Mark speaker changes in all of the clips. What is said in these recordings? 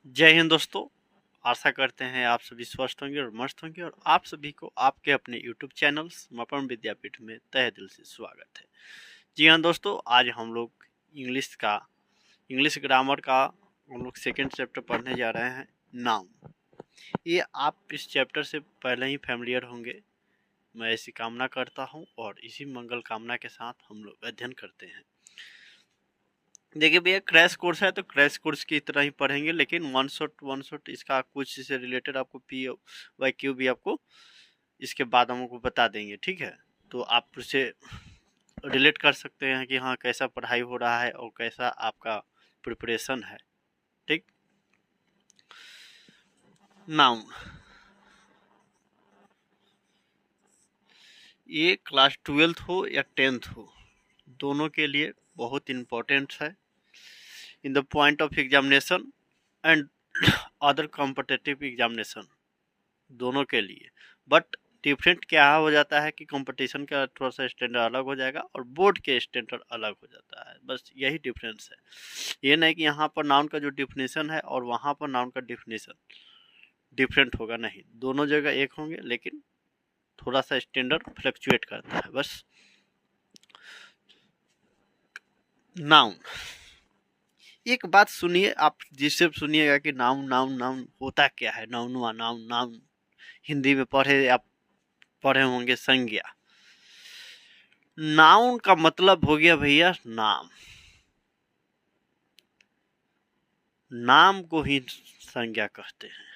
Speaker 1: जय हिंद दोस्तों। आशा करते हैं आप सभी स्वस्थ होंगे और मस्त होंगे और आप सभी को आपके अपने यूट्यूब चैनल समर्पण विद्यापीठ में तहे दिल से स्वागत है। जी हाँ दोस्तों, आज हम लोग इंग्लिश ग्रामर का हम लोग सेकेंड चैप्टर पढ़ने जा रहे हैं, नाउन। ये आप इस चैप्टर से पहले ही फैमिलियर होंगे, मैं ऐसी कामना करता हूँ और इसी मंगल कामना के साथ हम लोग अध्ययन करते हैं। देखिए भैया, क्रैश कोर्स है तो क्रैश कोर्स की तरह ही पढ़ेंगे, लेकिन वन शॉट इसका कुछ से रिलेटेड आपको पी वाई क्यू भी आपको इसके बाद हमको बता देंगे, ठीक है। तो आप उसे रिलेट कर सकते हैं कि हाँ कैसा पढ़ाई हो रहा है और कैसा आपका प्रिपरेशन है, ठीक। नाउन ये क्लास 12th हो या 10th हो, दोनों के लिए बहुत इम्पोर्टेंट है in the point of examination and other competitive examination, दोनों के लिए। बट डिफरेंट क्या हो जाता है कि कंपटीशन का थोड़ा सा स्टैंडर्ड अलग हो जाएगा और बोर्ड के स्टैंडर्ड अलग हो जाता है, बस यही डिफरेंस है। ये नहीं कि यहाँ पर नाउन का जो डिफिनेशन है और वहाँ पर नाउन का डिफिनेशन डिफरेंट होगा, नहीं, दोनों जगह एक होंगे, लेकिन थोड़ा सा स्टैंडर्ड फ्लक्चुएट करता है बस। नाउन, एक बात सुनिए आप, जिससे सुनिएगा कि नाउन नाउन नाउन होता क्या है। नाउन नाउन नाउन हिंदी में आप पढ़े होंगे संज्ञा। नाउन का मतलब हो गया भैया नाम, नाम को ही संज्ञा कहते हैं।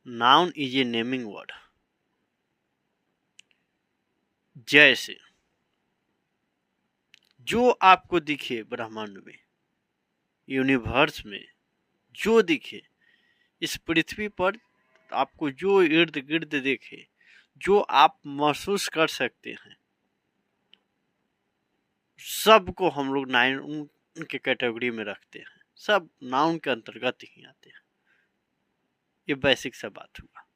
Speaker 1: Noun is a naming word. जैसे जो आपको दिखे ब्रह्मांड में, यूनिवर्स में, जो दिखे इस पृथ्वी पर, आपको जो इर्द गिर्द दिखे, जो आप महसूस कर सकते हैं, सबको हम लोग नाउन के कैटेगरी में रखते हैं। सब नाउन के अंतर्गत ही आते हैं। ये बेसिक सा बात हुआ।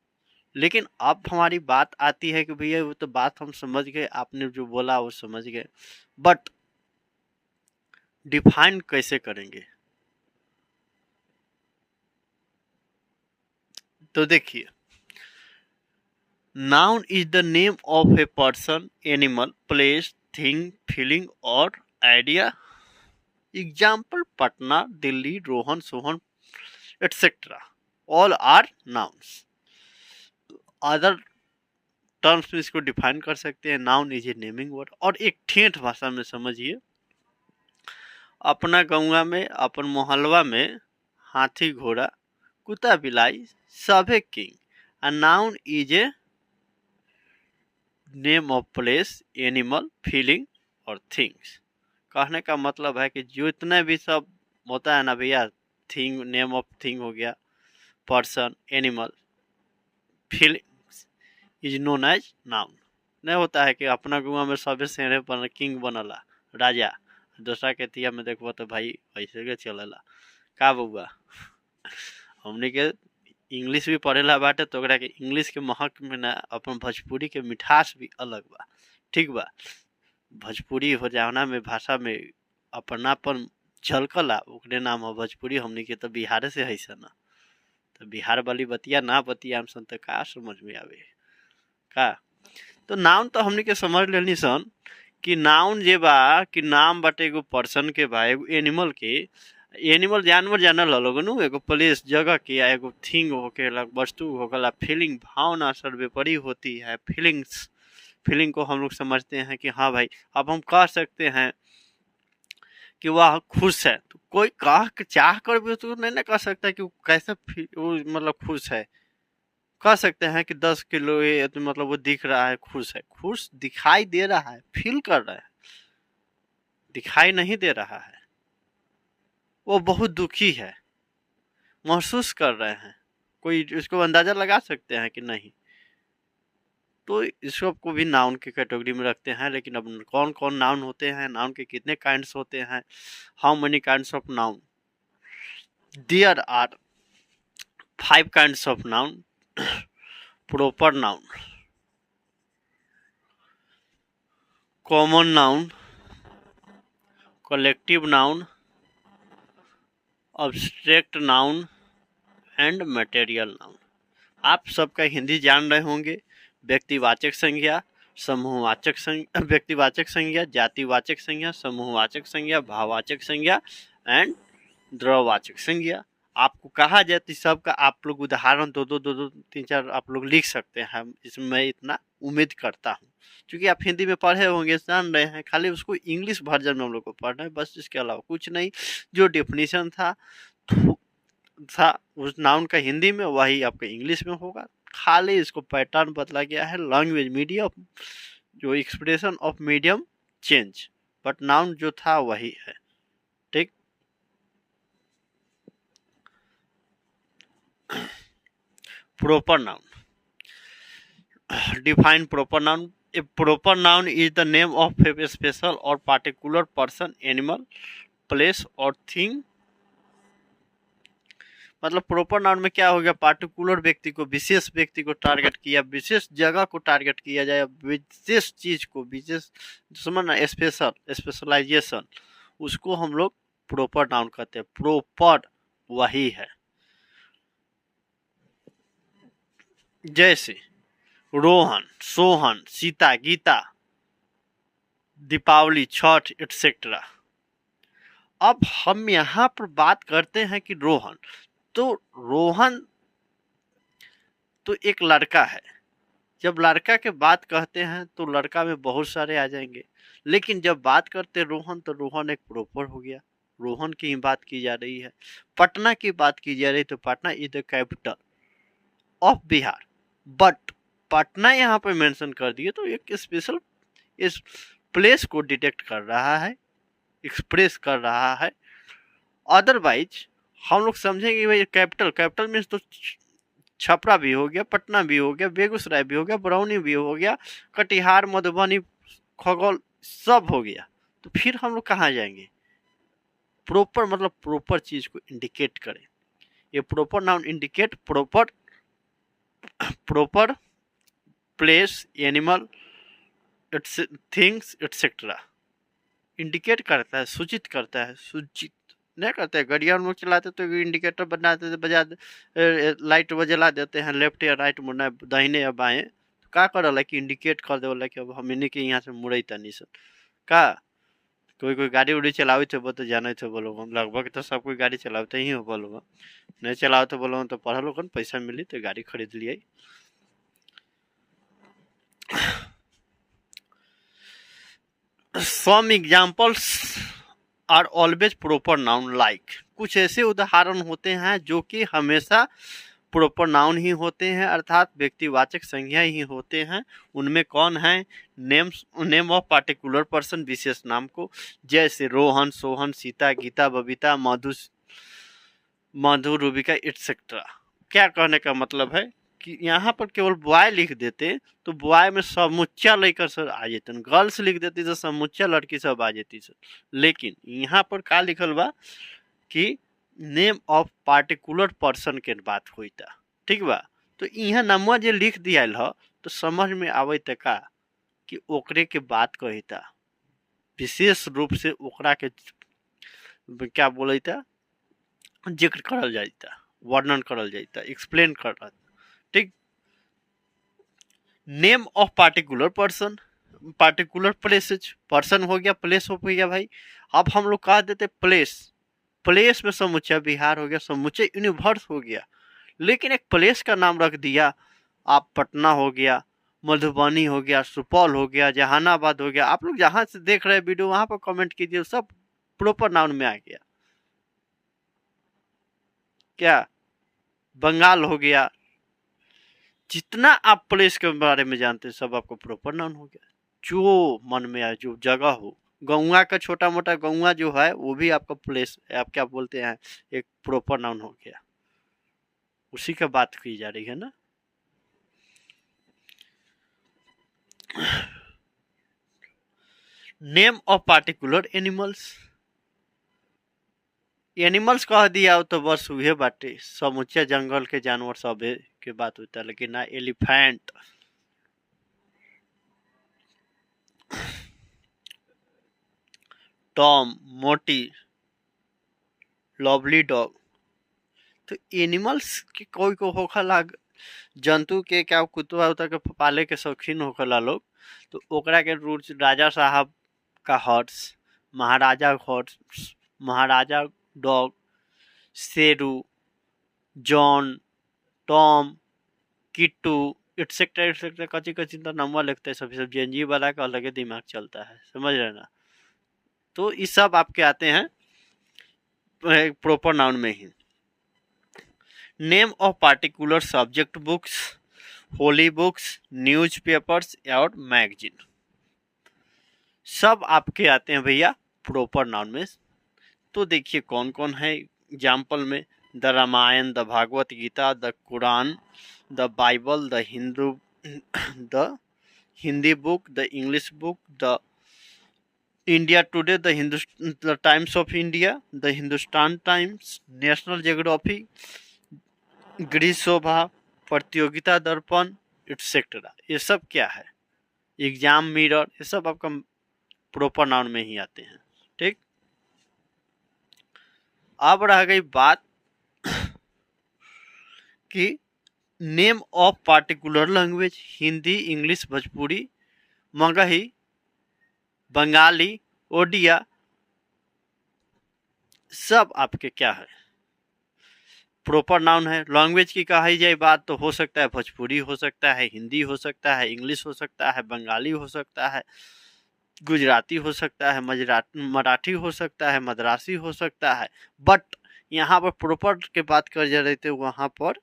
Speaker 1: लेकिन अब हमारी बात आती है कि भैया वो तो बात हम समझ गए, आपने जो बोला वो समझ गए, बट डिफाइन कैसे करेंगे। तो देखिए, noun is the name of a person, animal, place, thing, feeling और idea. Example Patna, Delhi, Rohan, Sohan etcetera, all are nouns. Other terms में इसको डिफाइन कर सकते हैं। Noun is a naming word. और एक ठेठ भाषा में समझिए, अपना गौवा में, अपन मोहल्ला में हाथी घोड़ा कुत्ता बिलाई सभे king. A noun is a name of place, animal, feeling और थिंग्स। कहने का मतलब है कि जो इतने भी सब होता है ना भैया, थिंग, नेम ऑफ थिंग हो गया, person, animal, feelings is known as noun. नहीं होता है कि अपना गुआ में सबे शेरे बन किंग बनला, राजा, दूसरा के तिया में देखो तो भाई ऐसे के चलेला का बउआ। हमने के इंग्लिश भी पढ़ेला बाटे तो ओकरा के इंग्लिश के महक में ना अपन भोजपुरी के मिठास भी अलग बा, ठीक बा। भोजपुरी हो जावना में भाषा में अपनापन झलकला, ओकरे नाम हो भोजपुरी। हमने के तो बिहार से है ना, तो बिहार वाली बतिया ना बतिया हम सन तो का समझ में आवे का। तो नाउन तो हमने के समझ लेनी सन कि नाउन जे बा कि नाम बाटे एगो पर्सन के बा, एगो एनिमल के। एनिमल जानवर जानल लोग नु, एगो प्लेस जगह की, या एगो थिंग होकेला, वस्तु होकेला। फीलिंग भावना सर्वोपरि होती है। फीलिंग्स, फीलिंग को हम लोग समझते हैं कि हाँ भाई, अब हम कह सकते हैं कि वह खुश है, तो कोई कह के चाह कर भी तो नहीं ना कह सकता कि वो कैसा वो मतलब खुश है। कह सकते हैं कि 10 किलो ये तो मतलब वो दिख रहा है खुश है। खुश दिखाई दे रहा है, फील कर रहा है, दिखाई नहीं दे रहा है। वो बहुत दुखी है, महसूस कर रहे हैं। कोई इसको अंदाजा लगा सकते हैं कि नहीं। तो इसको को भी नाउन की कैटेगरी में रखते हैं। लेकिन अब कौन कौन नाउन होते हैं, नाउन के कितने काइंड्स होते हैं, how many kinds of noun. There are 5 kinds of noun. Proper noun, common noun, collective noun abstract noun and material noun. आप सबका हिंदी जान रहे होंगे। व्यक्तिवाचक संज्ञा, समूहवाचक संज्ञा, व्यक्तिवाचक संज्ञा, जातिवाचक संज्ञा, समूहवाचक संज्ञा, भाववाचक संज्ञा एंड द्रववाचक संज्ञा। आपको कहा जाए तो सबका आप लोग उदाहरण दो दो तीन चार आप लोग लिख सकते हैं। इसमें मैं इतना उम्मीद करता हूँ, क्योंकि आप हिंदी में पढ़े होंगे, जान रहे हैं। खाली उसको इंग्लिश वर्जन में हम लोग को पढ़ना है, बस इसके अलावा कुछ नहीं। जो डेफिनेशन था उस नाउन का हिंदी में, वही आपका इंग्लिश में होगा। खाली इसको पैटर्न बदला गया है। लैंग्वेज मीडियम, जो expression of medium change, but noun जो था वही है। ठीक। proper noun. Define proper noun. A proper noun is the name of a special or particular person, animal, place or thing. मतलब प्रोपर नाउन में क्या हो गया, पार्टिकुलर व्यक्ति को, विशेष व्यक्ति को टारगेट किया, विशेष जगह को टारगेट किया जाए, विशेष चीज को, विशेष समझना, स्पेशल, स्पेशलाइजेशन, उसको हम लोग प्रोपर नाउन कहते हैं। प्रोपर वही है। जैसे रोहन, सोहन, सीता, गीता, दीपावली, छठ एटसेट्रा। अब हम यहाँ पर बात करते हैं कि रोहन, तो रोहन तो एक लड़का है। जब लड़का के बात कहते हैं तो लड़का में बहुत सारे आ जाएंगे, लेकिन जब बात करते रोहन तो रोहन एक प्रॉपर हो गया। रोहन की ही बात की जा रही है। पटना की बात की जा रही, तो Patna is the capital of Bihar, but Patna यहाँ पे मेंशन कर दिए तो एक स्पेशल इस प्लेस को डिटेक्ट कर रहा है, एक्सप्रेस कर रहा है। अदरवाइज हम लोग समझेंगे भाई कैपिटल, कैपिटल मीन्स तो छपरा भी हो गया, पटना भी हो गया, बेगूसराय भी हो गया, बरौनी भी हो गया, कटिहार, मधुबनी, खगौल सब हो गया। तो फिर हम लोग कहाँ जाएंगे? प्रॉपर मतलब प्रॉपर चीज को इंडिकेट करें। ये proper noun indicate proper place, animal, things etcetera. Indicate करता है, सूचित करता है, सूचित नहीं करते हैं। गाड़ियाँ हम लोग चलाते तो इंडिकेटर बनाते थे, बजा लाइट जला देते हैं, लेफ्ट या राइट मुड़ना है, दाहिने या बाएं, तो का करल कि इंडिकेट कर देवल कि अब हम इन्हीं के यहाँ से मुड़े तनी सन का। कोई गाड़ी उड़ी चलावे थे वो तो जाने थे, बोलो लगभग तो सब कोई गाड़ी चलाते ही हो, बोलो नहीं चलाओ तो बोलो तो पढ़ल लोगन पैसा मिली तो गाड़ी खरीद लिए। Some examples are always proper noun like. कुछ ऐसे उदाहरण होते हैं जो कि हमेशा प्रॉपर नाउन ही होते हैं, अर्थात व्यक्तिवाचक संज्ञा ही होते हैं। उनमें कौन है? नेम ऑफ पार्टिकुलर पर्सन, विशेष नाम को, जैसे रोहन, सोहन, सीता, गीता, बबीता, मधु, रूबिका एटसेट्रा। क्या कहने का मतलब है कि यहाँ पर केवल बॉय लिख देते तो बॉय में समुच्चा लेकर सर आ जाते, गर्ल्स लिख देती तो समुच्चा लड़की सब आ जाती सर। लेकिन यहाँ पर का लिखल बा कि नेम ऑफ पार्टिकुलर पर्सन के बात हुई था। ठीक बा, तो यहाँ नमवा जे लिख दिया ह तो समझ में आवे त का कि ओकरे के बात कही था, विशेष रूप से ओकरा के क्या बोले था, जिक्र करल जाता, वर्णन करल जाता, एक्सप्लेन कर रहा। ठीक। Name of particular person, particular places, person हो गया, प्लेस हो गया भाई। अब हम लोग कह देते प्लेस, प्लेस में समुच्चय बिहार हो गया, समुच्चय यूनिवर्स हो गया। लेकिन एक प्लेस का नाम रख दिया, आप पटना हो गया, मधुबनी हो गया, सुपौल हो गया, जहानाबाद हो गया। आप लोग जहां से देख रहे हैं वीडियो वहां पर कमेंट कीजिए, सब प्रॉपर नाउन में आ गया। क्या? बंगाल हो गया, जितना आप प्लेस के बारे में जानते हैं सब आपको प्रॉपर नाउन हो गया। जो मन में आए, जो जगह हो, गौवा का छोटा मोटा गौवा जो है वो भी आपका प्लेस, आप क्या बोलते हैं, एक प्रॉपर नाउन हो गया। उसी का बात की जा रही है ना। Name of particular animals, animals कह दिया तो बस उहे बाटे, समुचे जंगल के जानवर सब के बात होता है। लेकिन ना एलिफेंट, टॉम, मोटी, लवली डॉग। तो एनिमल्स के कोई को होखला जंतु के क्या कुत्ता उता के पाले के शौकीन होखला लोग, तो ओकरा के रूल्स राजा साहब का हॉर्स, महाराजा हॉर्स, महाराजा dog, Sheru, John, Tom, Kittu, etcetera etcetera, कच्ची कच्ची तो नंबर लिखते हैं सभी सब। जेएनजी वाला का अलग ही दिमाग चलता है, समझ रहे ना। तो ये सब आपके आते हैं प्रॉपर नाउन में ही। Name of particular subject books, holy books, newspapers और मैगजीन, सब आपके आते हैं भैया प्रॉपर नाउन में। तो देखिए कौन कौन है एग्जाम्पल में। The Ramayana, the Bhagavad Gita, the Quran, the Bible, the Hindi book, the English book, the India Today, the Times of India, the Hindustan Times, National Geography, Grih Shobha, प्रतियोगिता दर्पण, एटसेट्रा। ये सब क्या है, एग्जाम मिरर, ये सब आपका प्रॉपर नाउन में ही आते हैं। ठीक, अब रह गई बात कि name of particular language, Hindi, English, Bhojpuri, Magahi, Bengali, Odia, सब आपके क्या है प्रॉपर नाउन है। लैंग्वेज की कही जाए बात तो हो सकता है भोजपुरी, हो सकता है हिंदी, हो सकता है इंग्लिश, हो सकता है बंगाली, हो सकता है गुजराती, हो सकता है मराठी, हो सकता है मद्रासी, हो सकता है। बट यहाँ पर प्रॉपर के बात कर जा रहे थे, वहाँ पर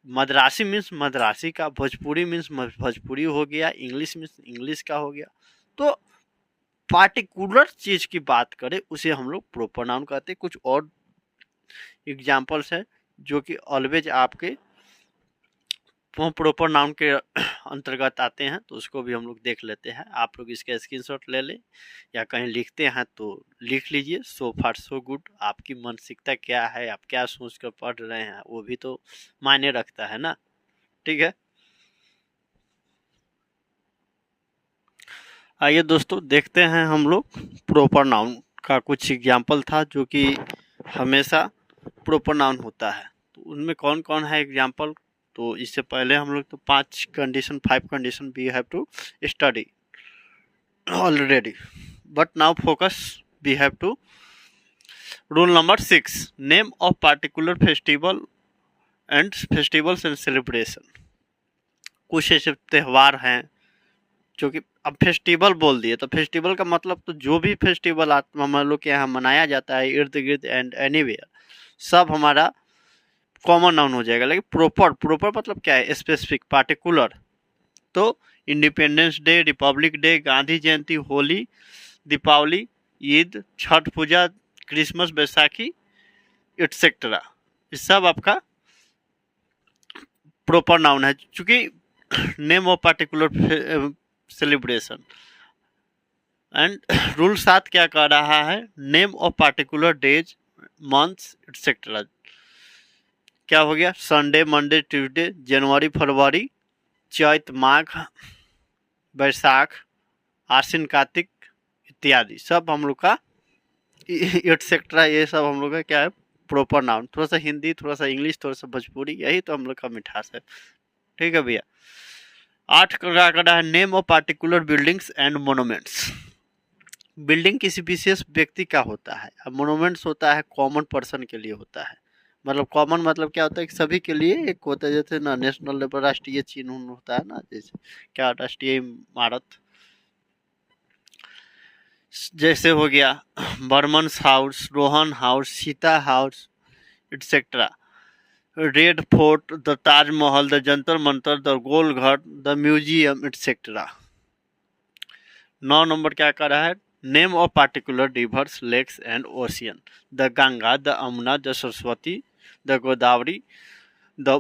Speaker 1: मद्रासी मीन्स मद्रासी का, भोजपुरी मीन्स भोजपुरी हो गया, इंग्लिश मीन्स इंग्लिश का हो गया। तो पार्टिकुलर चीज की बात करें उसे हम लोग प्रॉपर नाउन कहते हैं। कुछ और एग्जाम्पल्स है जो कि ऑलवेज आपके प्रॉपर नाउन के अंतर्गत आते हैं, तो उसको भी हम लोग देख लेते हैं। आप लोग इसका स्क्रीनशॉट ले लें या कहीं लिखते हैं तो लिख लीजिए। सो फार सो गुड। आपकी मानसिकता क्या है, आप क्या सोच कर पढ़ रहे हैं, वो भी तो मायने रखता है ना। ठीक है, आइए दोस्तों देखते हैं हम लोग प्रॉपर नाउन का कुछ एग्जाम्पल था जो कि हमेशा प्रॉपर नाउन होता है। तो उनमें कौन कौन है एग्जाम्पल, तो इससे पहले हम लोग तो 5 condition we have to study already, but now focus we have to rule number 6, name of particular festivals and celebration. कुछ ऐसे त्यौहार हैं जो कि अब फेस्टिवल बोल दिए, तो फेस्टिवल का मतलब तो जो भी फेस्टिवल हम लोग के यहाँ मनाया जाता है इर्द गिर्द एंड एनीवेयर, सब हमारा कॉमन नाउन हो जाएगा। लेकिन प्रॉपर मतलब क्या है, स्पेसिफिक, पार्टिकुलर। तो independence day, republic day, Gandhi Jayanti, Holi, Deepavali, Eid, Chhath Puja, Christmas, Baisakhi, etcetera, ये सब आपका प्रॉपर नाउन है। चूंकि name of particular celebration and rule 7 क्या कह रहा है, name of particular days, months, etcetera. क्या हो गया, संडे, मंडे, ट्यूसडे, जनवरी, फरवरी, चैत, माघ, बैसाख, आश्विन, कार्तिक इत्यादि, सब हम लोग का एटसेट्रा, ये सब हम लोग का क्या है प्रॉपर नाउन। थोड़ा सा हिंदी, थोड़ा सा इंग्लिश, थोड़ा सा भोजपुरी, यही तो हम लोग का मिठास है। ठीक है भैया। 8 का है name of particular buildings and monuments. Building किसी विशेष व्यक्ति का होता है, अब मोनूमेंट्स होता है कॉमन पर्सन के लिए होता है। मतलब कॉमन मतलब क्या होता है कि सभी के लिए एक होता है, जैसे ना नेशनल लेवल राष्ट्रीय चिन्ह होता है ना, जैसे क्या राष्ट्रीय इमारत, जैसे हो गया Burman's house, Rohan house, Sita house, etcetera, red fort, the Taj Mahal, the Jantar Mantar, the goal घर, द म्यूजियम, एटसेट्रा। 9 नंबर क्या कर रहा है, name of particular rivers, lakes and ocean, the Ganga, the Yamuna, the Saraswati, the Godavari, the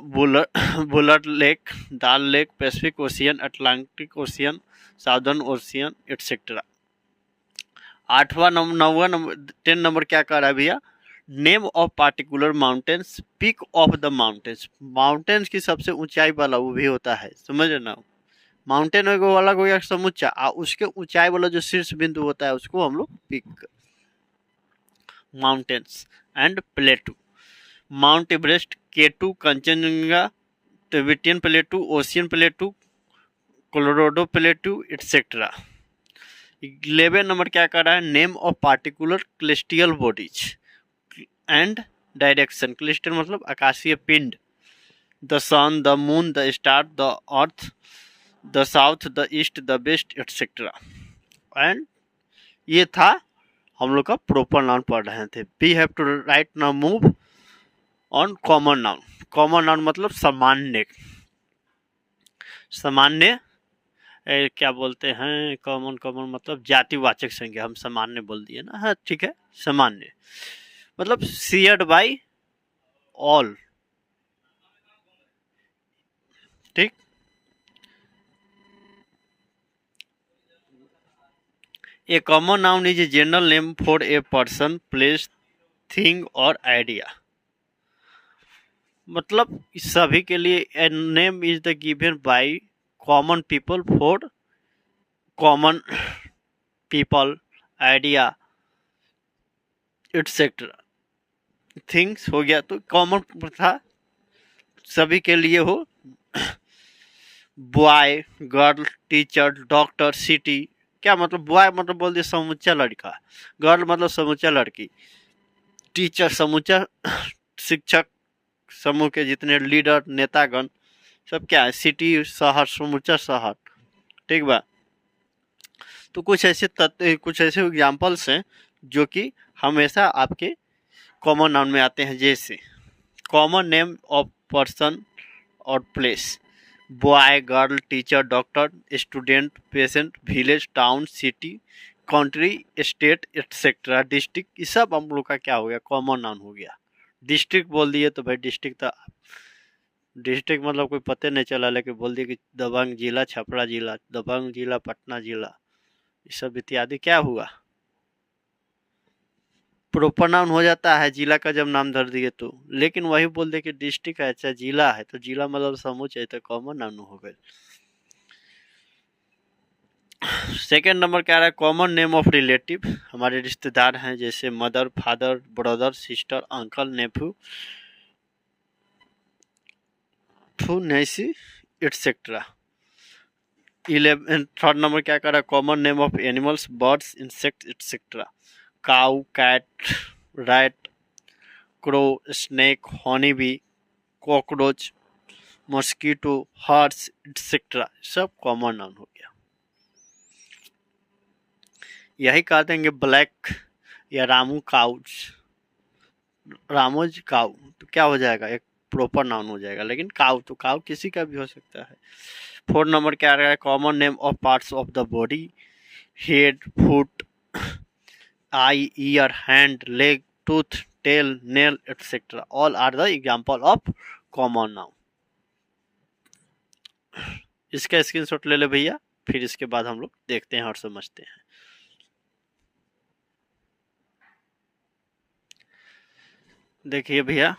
Speaker 1: Wular lake, Dal lake, Pacific ocean, Atlantic ocean, southern ocean, etcetera. 9वां number 10 number क्या कह रहा है भैया, name of particular mountains, peak of the mountains. Mountains की सबसे ऊंचाई वाला वो भी होता है, समझ रहे ना। माउंटेन अलग हो गया समुच्चा, उसके ऊंचाई वाला जो शीर्ष बिंदु होता है उसको हम लोग peak, mountains. And plateau. Mount Everest, K2, Kanchenjunga, Tibetan plateau, ocean plateau, Colorado plateau etcetera. 11 number क्या कर रहा है, name of particular celestial bodies and direction. Celestial मतलब आकाशीय पिंड, the sun, the moon, the star, the earth, the south, the east, the west etcetera. And ये था हम लोग का प्रॉपर नाउन पढ़ रहे थे। We have to right now move on common noun. Common noun मतलब सामान्य, सामान्य क्या बोलते हैं, कॉमन कॉमन मतलब जातिवाचक संज्ञा, हम सामान्य बोल दिए ना। हाँ ठीक है, सामान्य मतलब शेयर्ड बाय ऑल। ठीक, a common noun is a general name for a person, place, thing और आइडिया। मतलब सभी के लिए a name is the given by common people for common people, idea etcetera. Things हो गया तो कॉमन था, सभी के लिए हो। Boy, girl, teacher, doctor, city. क्या मतलब, बॉय मतलब बोल दिया समूचा लड़का, गर्ल मतलब समूचा लड़की, टीचर समूचा शिक्षक, समूह के जितने लीडर नेतागण सब क्या है, सिटी शहर, समूचा शहर। ठीक बा। तो कुछ ऐसे कुछ ऐसे एग्जाम्पल्स हैं जो कि हमेशा आपके कॉमन नाउन में आते हैं। जैसे कॉमन नेम ऑफ पर्सन और place, boy, girl, teacher, doctor, student, patient, village, town, city, country, state etcetera, district. ये सब हम लोग का क्या हो गया, कॉमन नाउन हो गया। डिस्ट्रिक्ट बोल दिए तो भाई डिस्ट्रिक्ट तो, डिस्ट्रिक्ट मतलब कोई पते नहीं चला, लेकिन बोल दिए कि दबंग जिला, छपरा जिला, दबंग जिला, पटना जिला, ये सब इत्यादि क्या हुआ, प्रॉपर नाउन हो जाता है जिला का जब नाम धर दिए तो। लेकिन वही बोल दे कि डिस्ट्रिक्ट है, अच्छा जिला है, तो जिला मतलब समूह चाहिए, तो कॉमन नाउन हो गए। सेकेंड नंबर क्या रहा है, कॉमन नेम ऑफ रिलेटिव। हमारे रिश्तेदार हैं, जैसे mother, father, brother, sister, uncle, nephew, niece etcetera. 11 third number क्या कर रहा है, common name of animals, birds, insect etcetera. Cow, cat, rat, crow, snake, honey bee, cockroach, mosquito, horse etcetera, सब common noun हो गया। यही कह देंगे ब्लैक या रामू काउज, रामोज काउ, तो क्या हो जाएगा, एक प्रॉपर नाउन हो जाएगा। लेकिन काउ तो काउ किसी का भी हो सकता है। 4 नंबर क्या आ रहा है, common name of parts of the body, head, foot, eye, ear, hand, leg, tooth, tail, nail etcetera, all are the example of common noun. इसका स्क्रीनशॉट ले ले भैया, फिर इसके बाद हम लोग देखते हैं और समझते हैं। देखिए भैया,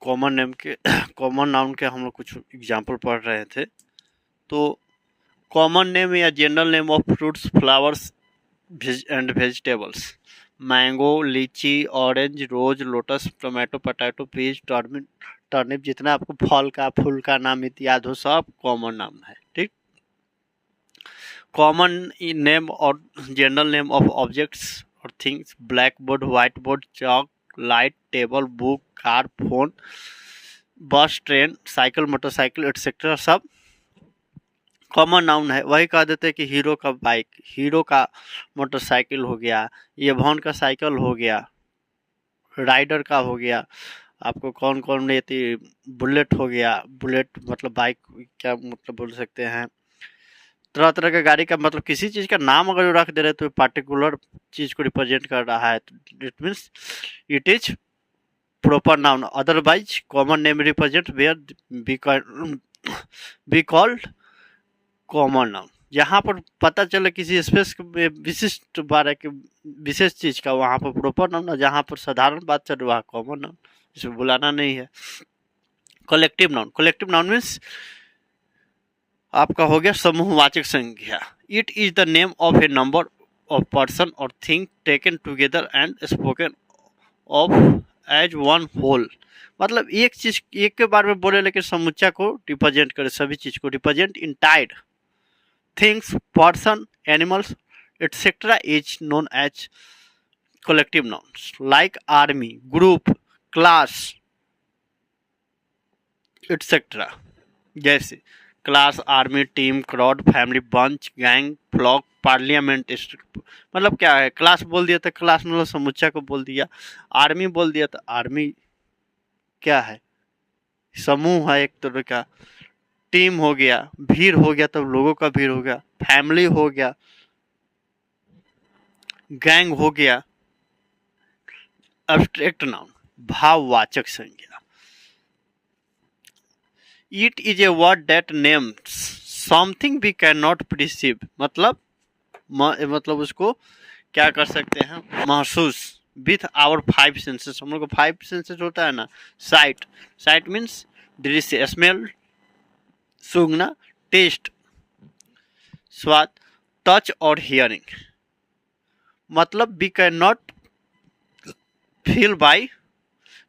Speaker 1: कॉमन नेम के कॉमन नाउन के हम लोग कुछ एग्जाम्पल पढ़ रहे थे। तो कॉमन नेम या general name of fruits, flowers and vegetables, mango, litchi, orange, rose, lotus, tomato, potato, peach, turnip, जितना आपको फल का फूल का नाम इत्यादि हो, सब कॉमन नाम है। ठीक, कॉमन नेम और जनरल नेम ऑफ ऑब्जेक्ट्स और things, black board, white board, chalk, light, table, book, car, phone, बस, ट्रेन, साइकिल, मोटरसाइकिल एटसेट्रा, सब कॉमन नाउन है। वही कह देते हैं कि हीरो का बाइक, हीरो का मोटरसाइकिल हो गया, ये भवन का साइकिल हो गया, राइडर का हो गया, आपको कौन कौन लेती, बुलेट हो गया, बुलेट मतलब बाइक, क्या मतलब बोल सकते हैं, तरह तरह का गाड़ी का मतलब किसी चीज़ का नाम अगर रख दे रहे तो पार्टिकुलर चीज़ को रिप्रेजेंट कर रहा है, तो it means it is proper noun. Otherwise common name represent where be called common noun. जहाँ पर पता चले किसी स्पेस विशिष्ट बारे के विशेष चीज़ का, वहाँ पर प्रॉपर नाउन, और जहाँ पर साधारण बात चल रहा है कॉमन नाउन, इसमें बुलाना नहीं है। Collective noun, collective noun means आपका हो गया समूहवाचक संख्या। It is the name of a number of person और thing taken together and spoken of as one whole, मतलब एक चीज एक के बारे में बोले लेकिन समुच्चा को रिप्रेजेंट करे, सभी चीज को represent entire things, person, animals etcetera is known as collective nouns like army, group, class etc. जैसे class, army, team, crowd, family, bunch, gang, flock, parliament. मतलब क्या है, क्लास बोल दिया तो क्लास मतलब समुच्चा को बोल दिया, आर्मी बोल दिया तो आर्मी क्या है, समूह है एक तरह का, टीम हो गया, भीड़ हो गया तो लोगों का भीड़ हो गया, फैमिली हो गया, गैंग हो गया, एब्स्ट्रैक्ट नाउन भाववाचक संज्ञा। It is a word that names something we can not perceive, मतलब उसको क्या कर सकते हैं, महसूस विथ आवर फाइव सेंसेस। हम लोग को फाइव सेंसेस होता है ना, साइट, साइट मीन्स दृश्य, स्मेल सूंघना, टेस्ट स्वाद, टच और हियरिंग। मतलब we can not feel by,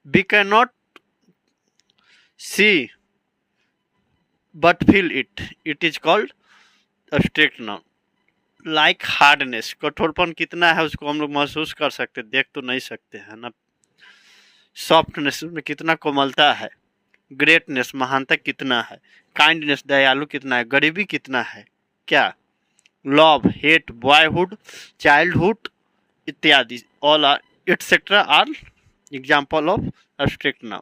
Speaker 1: we cannot see but feel it, it is called abstract noun। like hardness, कठोरपन कितना है उसको हम लोग महसूस कर सकते, देख तो नहीं सकते हैं ना। सॉफ्टनेस, में कितना कोमलता है। ग्रेटनेस, महानता कितना है। काइंडनेस, दयालु कितना है। गरीबी कितना है, क्या। लव, हेट, बॉयहुड, चाइल्डहुड इत्यादि, all are etcetera are example of abstract noun.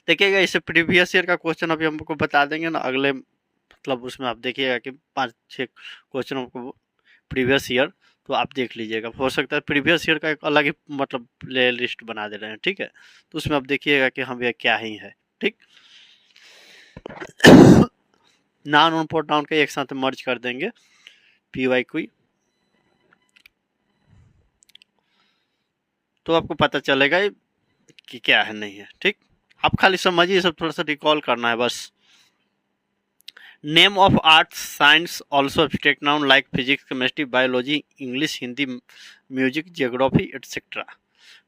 Speaker 1: देखिएगा इसे प्रीवियस ईयर का क्वेश्चन अभी हमको बता देंगे ना अगले, मतलब उसमें आप देखिएगा कि 5-6 क्वेश्चन हमको प्रीवियस ईयर, तो आप देख लीजिएगा। हो सकता है प्रीवियस ईयर का एक अलग ही मतलब प्ले लिस्ट बना दे रहे हैं, ठीक है, तो उसमें आप देखिएगा कि हम ये क्या ही है, ठीक। नाउन और प्रोनाउन का एक साथ मर्ज कर देंगे, पीवाई कोई, तो आपको पता चलेगा कि क्या है नहीं है, ठीक। आप खाली समझिए, सब थोड़ा सा रिकॉल करना है बस। Name of arts, science also abstract noun like physics, chemistry, biology, English, Hindi, music, geography etcetera.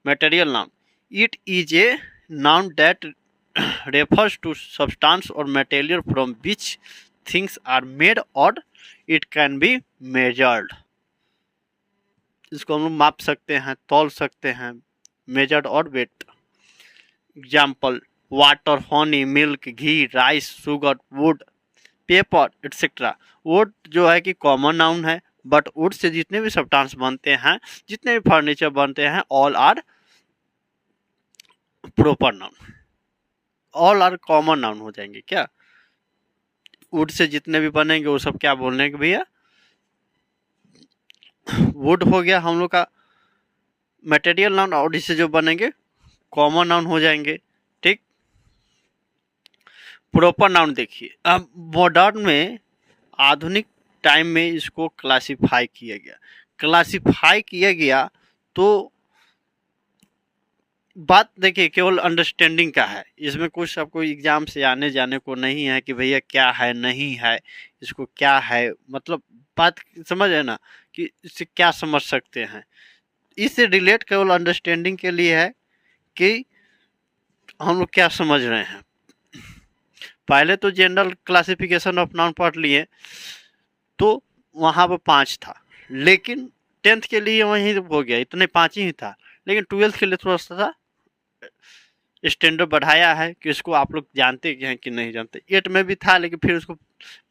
Speaker 1: Material noun, it is a noun that refers to substance or material from which things are made or it can be measured। इसको हम लोग माप सकते हैं, तौल सकते हैं, measured और weight. Example water, honey, milk, ghee, rice, sugar, wood, paper etcetera. Wood जो है कि कॉमन नाउन है, बट वुड से जितने भी सब्सटेंस बनते हैं, जितने भी फर्नीचर बनते हैं, all are proper noun, all are common noun हो जाएंगे। क्या वुड से जितने भी बनेंगे वो सब क्या बोलने के भैया, वुड हो गया हम लोग का मटेरियल नाउन, और इससे जो बनेंगे कॉमन नाउन हो जाएंगे, ठीक। प्रॉपर नाउन देखिए, अब मॉडर्न में, आधुनिक टाइम में इसको क्लासिफाई किया गया। क्लासिफाई किया गया तो बात देखिए केवल अंडरस्टैंडिंग का है, इसमें कुछ आपको एग्जाम से आने जाने को नहीं है कि भैया क्या है नहीं है, इसको क्या है, मतलब बात समझ है ना कि इससे क्या समझ सकते हैं। इससे रिलेट केवल अंडरस्टैंडिंग के लिए है कि हम लोग क्या समझ रहे हैं। पहले तो जनरल क्लासिफिकेशन ऑफ नाउन पढ़ लिए तो वहाँ पर 5 था, लेकिन 10th के लिए वहीं हो गया, इतने 5 ही था। लेकिन 12th के लिए थोड़ा सा स्टैंडर्ड बढ़ाया है कि इसको आप लोग जानते हैं कि नहीं जानते। 8 में भी था लेकिन फिर उसको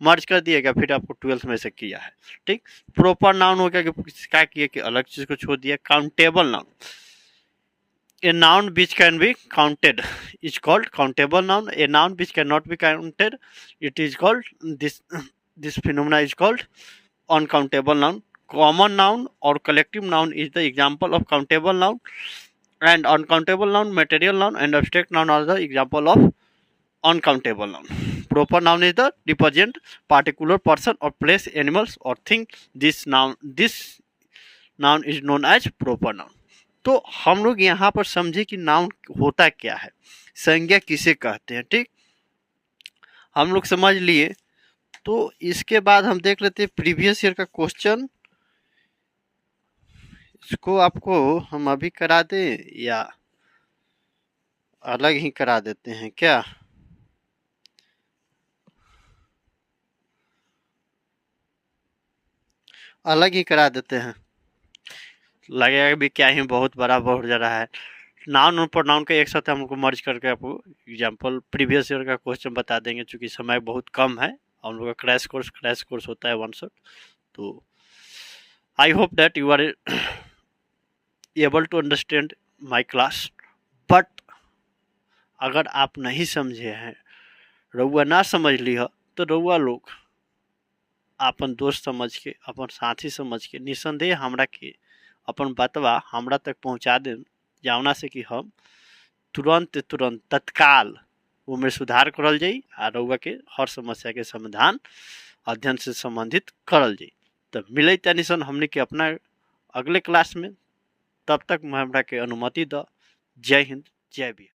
Speaker 1: मर्ज कर दिया गया, फिर आपको 12th में से किया है, ठीक। प्रॉपर नाउन हो गया कि क्या किया कि अलग चीज को छोड़ दिया। Countable noun, a noun which can be counted is called countable noun. A noun which can not be counted it is called this phenomena is called uncountable noun. Common noun और collective noun is the example of countable noun, and uncountable noun, material noun and abstract noun are the example of uncountable noun। proper noun is the represent particular person or place, animals or thing। this noun is known as proper noun। तो हम लोग यहाँ पर समझे कि noun होता क्या है, संज्ञा किसे कहते हैं, ठीक। हम लोग समझ लिए, तो इसके बाद हम देख लेते हैं प्रीवियस ईयर का क्वेश्चन। इसको आपको हम अभी करा दें या अलग ही करा देते हैं क्या? अलग ही करा देते हैं। लगेगा भी क्या ही बहुत बड़ा बढ़ जा रहा है। नाउन और प्रोनाउन का एक साथ हम लोग मर्ज करके आपको एग्जांपल प्रीवियस ईयर का क्वेश्चन बता देंगे, क्योंकि समय बहुत कम है। हम लोग का क्रैश कोर्स होता है 1 शॉट। तो I hope that you are able to understand my class. But अगर आप नहीं समझे हैं, रउआ ना समझ ली हो, तो रउआ लोग अपन दोस्त समझ के, अपन साथी समझ के निसंदेह हमरा के अपन बतवा हमरा तक पहुंचा दे, जावना से कि हम तुरंत तत्काल वो में सुधार करल जाई आ रउआ के हर समस्या के समाधान अध्ययन से संबंधित करल जाई। तब मिले तनी सन हमने के अपना अगले क्लास में। तब तक हमरा के अनुमति द। जय हिंद, जय वीर।